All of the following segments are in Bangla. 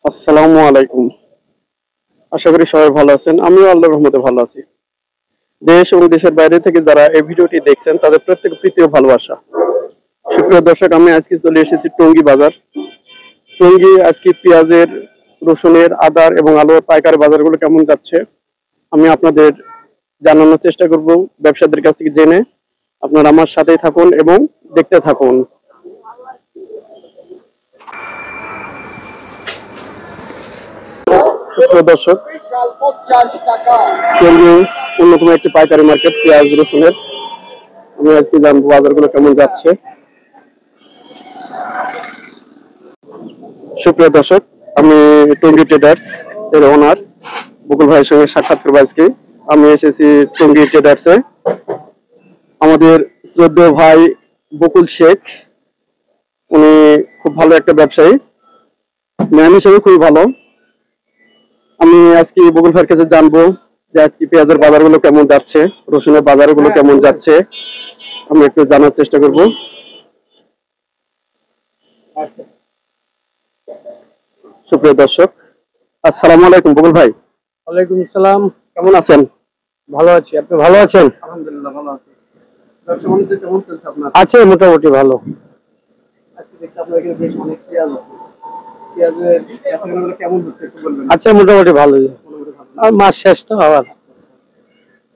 আসসালামু আলাইকুম। আশা করি সবাই ভালো আছেন। আমিও আল্লাহর রহমতে ভালো আছি। দেশ এবং দেশের বাইরে থেকে যারা এই ভিডিওটি দেখছেন তাদের প্রত্যেক প্রীতি ও ভালোবাসা। সুপ্রিয় দর্শক, আমি আজকে চলে এসেছি টঙ্গী বাজার। টঙ্গী আজকে পেঁয়াজের, রসুনের, আদার এবং আলুর পাইকারি বাজারগুলো কেমন যাচ্ছে আমি আপনাদের জানানোর চেষ্টা করব ব্যবসায়ীদের কাছ থেকে জেনে। আপনারা আমার সাথেই থাকুন এবং দেখতে থাকুন। সুপ্রিয় দর্শক, টঙ্গী অন্যতম একটি পাইকারি মার্কেট পেঁয়াজ রসুনের। আমি আজকে জানবো বাজারগুলো কেমন যাচ্ছে। সুপ্রিয় দর্শক, আমি টঙ্গী ট্রেডার্স এর ওনার বকুল ভাইয়ের সঙ্গে সাক্ষাৎ করবো আজকে। আমি এসেছি টঙ্গী ট্রেডার্সে। আমাদের শ্রদ্ধেয় ভাই বকুল শেখ, উনি খুব ভালো একটা ব্যবসায়ী, ম্যান হিসেবে খুবই ভালো। আমি আজকে বকুল ভাইয়ের কাছে জানবো যে আজকে পেঁয়াজের বাজারগুলো কেমন যাচ্ছে, রসুনের বাজারগুলো কেমন যাচ্ছে, আমি একটু জানার চেষ্টা করব। সুপ্রিয় দর্শক, আসসালামু আলাইকুম বকুল ভাই। ওয়ালাইকুম আসসালাম। কেমন আছেন? ভালো আছি, আপনি ভালো আছেন? আলহামদুলিল্লাহ ভালো আছি। ব্যবসা বাণিজ্য কেমন চলছে আপনার? আছে মোটামুটি ভালো। আজকে দেখছি আপনার এখানে বেশ অনেক পেঁয়াজ আছে। পেঁয়াজের বেচাকেনাগুলো কেমন হচ্ছে একটু বলবেন? আছে মোটামুটি ভালোই। মোটামুটি ভালো। আর মাস শেষ তো আবার।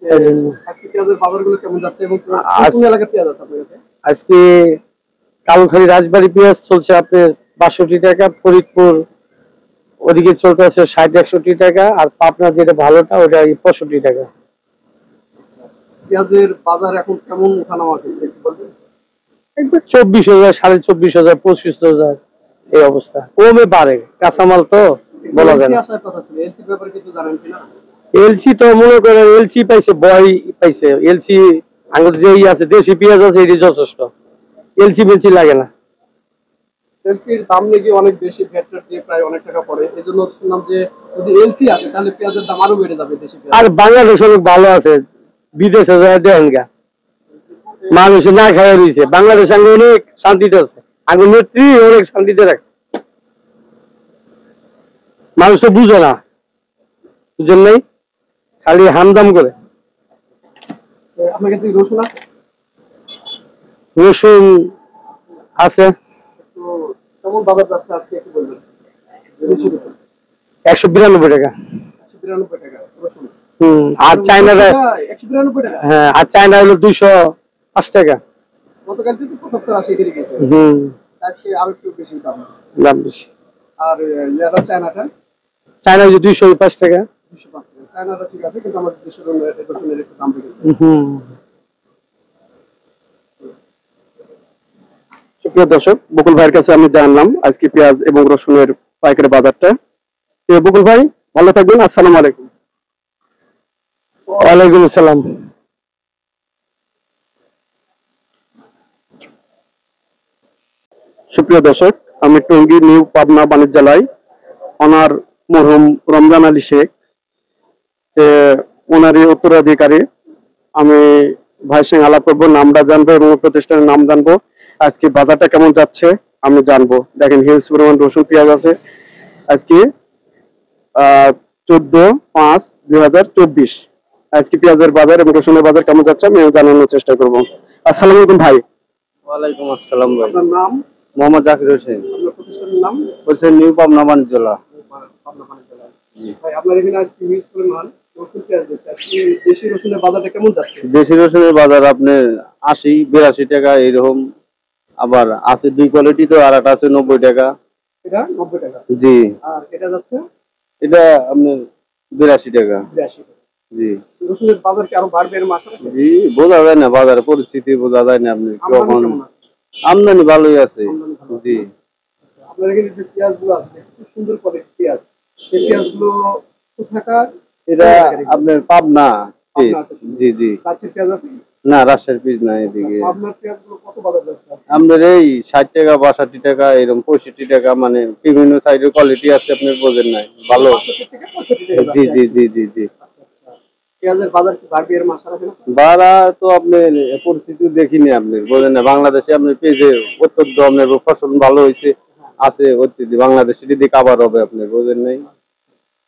এই জন্য। আজকে পেঁয়াজের বাজারগুলো কেমন যাচ্ছে এবং কোন আজ- এলাকার পেঁয়াজ আছে আপনার কাছে? আজকে কালখালি রাজবাড়ি পেঁয়াজ চলছে আপনার 62 টাকা, ফরিদপুর ওদিকে চলতে আছে 60-61 টাকা, আর পাবনা যেটা ভালোটা ওটা 65 টাকা। পেঁয়াজের বাজার এখন কেমন ওঠানামা করছে একটু বলবেন? একবার 24,000, 24,500, 25,000 এই অবস্থা। কমে বাড়ে, কাঁচামাল তো বলা যায় এলসি না। আসার কথা ছিল, এলসির ব্যাপারে কিছু জানেন কিনা? এলসি তো মনে করেন এলসি পাইছে, বয় পাইছে এলসি। আঙুর যেই আছে দেশি পেঁয়াজ আছে এটি যথেষ্ট, এলসি বেলসি লাগে না। এলসির দাম নাকি অনেক বেশি, ভ্যাট দিয়ে প্রায় অনেক টাকা পড়ে। এই জন্য শুনলাম যে যদি এলসি আসে তাহলে পেঁয়াজের দাম আরো বেড়ে যাবে দেশি পেঁয়াজ। আর বাংলাদেশ অনেক ভালো আছে, বিদেশে যায় দেখেন গা, মানুষ না খাওয়া রয়েছে। বাংলাদেশ আগে অনেক শান্তিতে আছে, আগে নেত্রী অনেক শান্তিতে রাখছে, মানুষ তো বুঝে না, বুঝেন নাই, খালি হামদাম করে। আপনার কাছে রসুন আছে? রসুন আছে তো কেমন বাজার যাচ্ছে আজকে একটু বলবেন? 192 টাকা। 192 টাকা রসুন। আর চায়নার, 192 টাকা। হ্যাঁ, আর চায়না হলো 205 টাকা। গতকালকে তো 75-80 কেজি গেছে, আজকে আরো একটু বেশি দাম। দাম বেশি। আর ইয়াটা চায়নাটা চায়না হচ্ছে 205 টাকা। 205 টাকা। চায়নাটা ঠিক আছে, কিন্তু আমাদের দেশের রসুনের একটু দাম বেড়েছে। সুপ্রিয় দর্শক, বকুল ভাইয়ের কাছে আমি জানলাম আজকে পেঁয়াজ এবং রসুনের পাইকারি বাজারটা। বকুল ভাই ভালো থাকবেন। আসসালামু আলাইকুম। ওয়ালাইকুম আসসালাম। সুপ্রিয় দর্শক, আমি টঙ্গী নিউ পাবনা বাণিজ্যালয় ওনার মরহুম রমজান আলী শেখ, ওনারই উত্তরাধিকারী। আমি ভাইয়ের সঙ্গে আলাপ করবো, নামটা জানবো এবং প্রতিষ্ঠানের নাম জানবো। আজকে বাজারটা কেমন যাচ্ছে আমি জানবো। দেখেন হিউজ পরিমাণ রসুন পেঁয়াজ আছে আজকে 14/5/2024। আজকে পেঁয়াজের বাজার এবং রসুনের বাজার কেমন যাচ্ছে আমি জানানোর চেষ্টা করবো। আসসালামু আলাইকুম ভাই। ওয়ালাইকুম আসসালাম ভাই। আপনার নাম? মোহাম্মদ জাকির হোসেন। আপনার প্রতিষ্ঠানের নাম? বলছেন নিউ পাবনা বাণিজ্যালয়। ভাই আপনার এখানে আজকে হিউজ পরিমাণ রসুন পেঁয়াজ যাচ্ছে, আজকে দেশি রসুনের বাজারটা কেমন যাচ্ছে? দেশি রসুনের বাজার আপনার 80-82 টাকা এরকম, আবার আছে দুই কোয়ালিটি, তো আর একটা আছে 90 টাকা। এটা 90 টাকা। জি। আর এটা যাচ্ছে এটা আপনার 82 টাকা। 82 টাকা। জি। রসুনের বাজার কি আরো বাড়বে এর মাসে? জি, বোঝা যায় না, বাজারের পরিস্থিতি বোঝা যায় না আপনি কখন। কেমন আছে? আমদানি ভালোই আছে। আমদানি ভালো আছে। জি। আপনার এখানে যে পেঁয়াজগুলো আছে খুব সুন্দর কোয়ালিটির পেঁয়াজ, সেই পেঁয়াজগুলো কোথাকার? এটা আপনার পাবনা। পাবনা আছে। জি জি। রাজশাহীর পেঁয়াজ আছে? না, রাজশাহীর পিস না এদিকে। আপনার পেঁয়াজগুলো কত বাজার যাচ্ছে? আমাদের এই 60 টাকা, 62 টাকা, এরকম 65 টাকা, মানে বিভিন্ন সাইডের কোয়ালিটি আছে, আপনি বোঝেন নাই ভালো। 65 থেকে 65 টাকা জি যাচ্ছে। জি জি জি জি। পেঁয়াজের বাজার কি বাড়বে এর মাসে? ভাড়া তো আপনি পরিস্থিতি দেখিনি, আপনি বোঝেন না। বাংলাদেশে আপনি পেঁয়াজে অত্যন্ত আপনার ফসল ভালো হয়েছে, আছে অতিথি বাংলাদেশে যদি কাবার হবে আপনি বুঝেন নাই।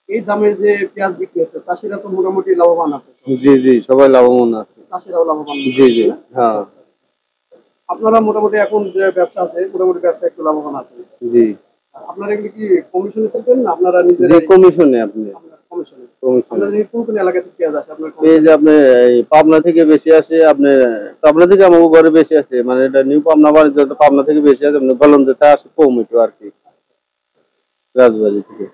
এই দামে যে পেঁয়াজ বিক্রি হচ্ছে চাষিরা তো মোটামুটি লাভবান আছে। জি জি সবাই লাভবান আছে। চাষিরাও লাভবান। জি জি হ্যাঁ। আপনারা মোটামুটি এখন যে ব্যবসা আছে মোটামুটি ব্যবসা একটু লাভবান আছে। জি আপনারা এগুলি কি কমিশনে চলবেন না আপনারা জি নিজেরা? কমিশনে আপনি কমিশনে। কমিশনে আপনাদের কোন কোন এলাকা থেকে পেঁয়াজ আসে আপনার? এই যে আপনি এই পাবনা থেকে বেশি আসে, আপনি পাবনা থেকে আমার ঘরে বেশি আছে, মানে এটা নিউ পাবনা বাণিজ্য তো পাবনা থেকে বেশি আছে, আপনি বললাম যে তা আসে কম একটু আর কি রাজবাড়ি থেকে।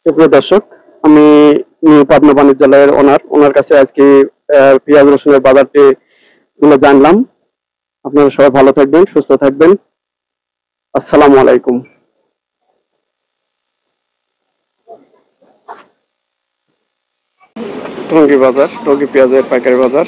সুপ্রিয় দর্শক, আমি নিউ পাবনা বাণিজ্যালয়ের ওনার কাছে আজকে পেঁয়াজ রসুনের বাজারটি গুলো জানলাম। আপনারা সবাই ভালো থাকবেন, সুস্থ থাকবেন। আসসালামু আলাইকুম। টঙ্গী বাজার, টঙ্গী পেঁয়াজের পাইকারি বাজার।